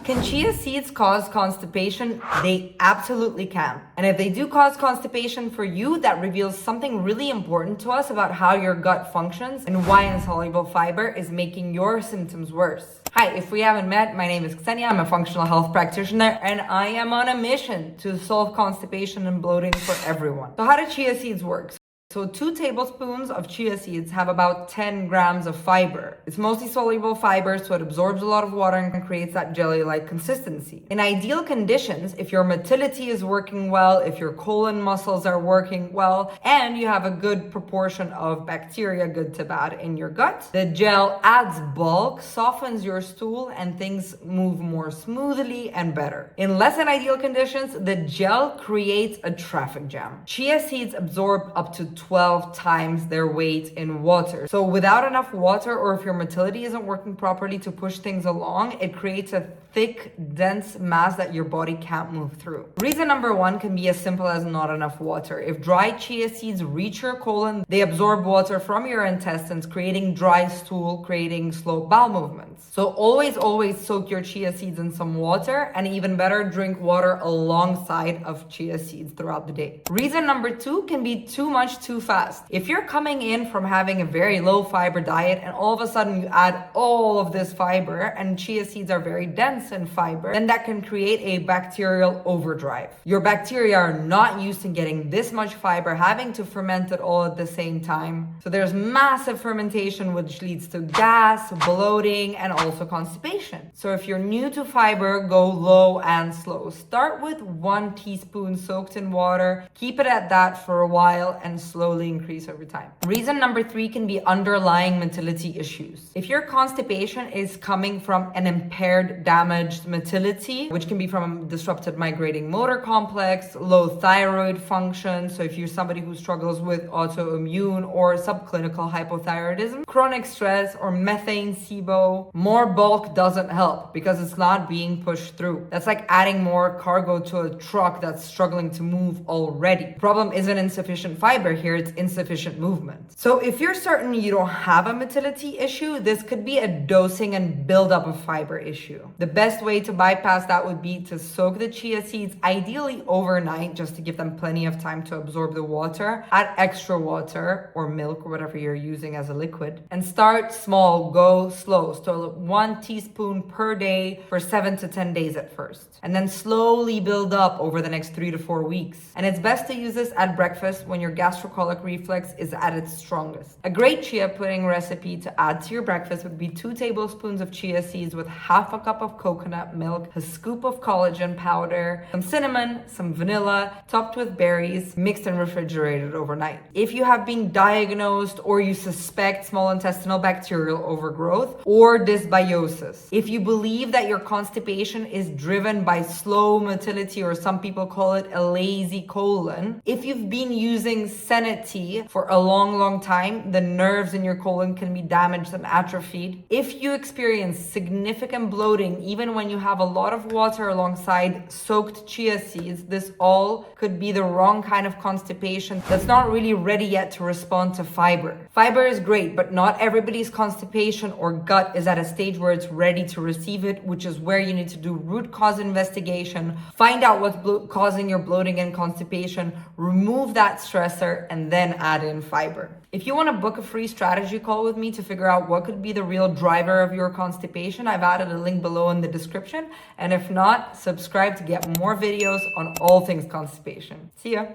Can chia seeds cause constipation? They absolutely can. And if they do cause constipation for you, that reveals something really important to us about how your gut functions and why insoluble fiber is making your symptoms worse. Hi, if we haven't met, my name is Ksenia. I'm a functional health practitioner and I am on a mission to solve constipation and bloating for everyone. So how do chia seeds work? So 2 tablespoons of chia seeds have about 10 grams of fiber. It's mostly soluble fiber, so it absorbs a lot of water and creates that jelly-like consistency. In ideal conditions, if your motility is working well, if your colon muscles are working well, and you have a good proportion of bacteria, good to bad, in your gut, the gel adds bulk, softens your stool, and things move more smoothly and better. In less than ideal conditions, the gel creates a traffic jam. Chia seeds absorb up to 12 times their weight in water. So without enough water, or if your motility isn't working properly to push things along, it creates a thick, dense mass that your body can't move through. Reason number 1 can be as simple as not enough water. If dry chia seeds reach your colon, they absorb water from your intestines, creating dry stool, creating slow bowel movements. So always soak your chia seeds in some water, and even better, drink water alongside of chia seeds throughout the day. Reason number 2 can be too much too fast. If you're coming in from having a very low fiber diet and all of a sudden you add all of this fiber, and chia seeds are very dense in fiber, then that can create a bacterial overdrive. Your bacteria are not used to getting this much fiber, having to ferment it all at the same time. So there's massive fermentation, which leads to gas, bloating, and also constipation. So if you're new to fiber, go low and slow. Start with 1 teaspoon soaked in water, keep it at that for a while, and slowly increase over time. Reason number 3 can be underlying motility issues. If your constipation is coming from an impaired, damaged motility, which can be from a disrupted migrating motor complex, low thyroid function, so if you're somebody who struggles with autoimmune or subclinical hypothyroidism, chronic stress, or methane SIBO, more bulk doesn't help because it's not being pushed through. That's like adding more cargo to a truck that's struggling to move already. The problem isn't insufficient fiber here, it's insufficient movement. So if you're certain you don't have a motility issue, this could be a dosing and buildup of fiber issue. The best way to bypass that would be to soak the chia seeds, ideally overnight, just to give them plenty of time to absorb the water. Add extra water or milk or whatever you're using as a liquid, and start small, go slow. So 1 teaspoon per day for 7 to 10 days at first, and then slowly build up over the next 3 to 4 weeks. And it's best to use this at breakfast when your gastrocolic reflex is at its strongest. A great chia pudding recipe to add to your breakfast would be 2 tablespoons of chia seeds with half a cup of coconut milk, a scoop of collagen powder, some cinnamon, some vanilla, topped with berries, mixed and refrigerated overnight. If you have been diagnosed or you suspect small intestinal bacterial overgrowth or dysbiosis, if you believe that your constipation is driven by slow motility, or some people call it a lazy colon, if you've been using Senate for a long time, the nerves in your colon can be damaged and atrophied. If you experience significant bloating, even when you have a lot of water alongside soaked chia seeds, this all could be the wrong kind of constipation that's not really ready yet to respond to fiber. Fiber is great, but not everybody's constipation or gut is at a stage where it's ready to receive it, which is where you need to do root cause investigation, find out what's causing your bloating and constipation, remove that stressor, and then add in fiber. If you want to book a free strategy call with me to figure out what could be the real driver of your constipation, I've added a link below in the description. And if not, subscribe to get more videos on all things constipation. See ya.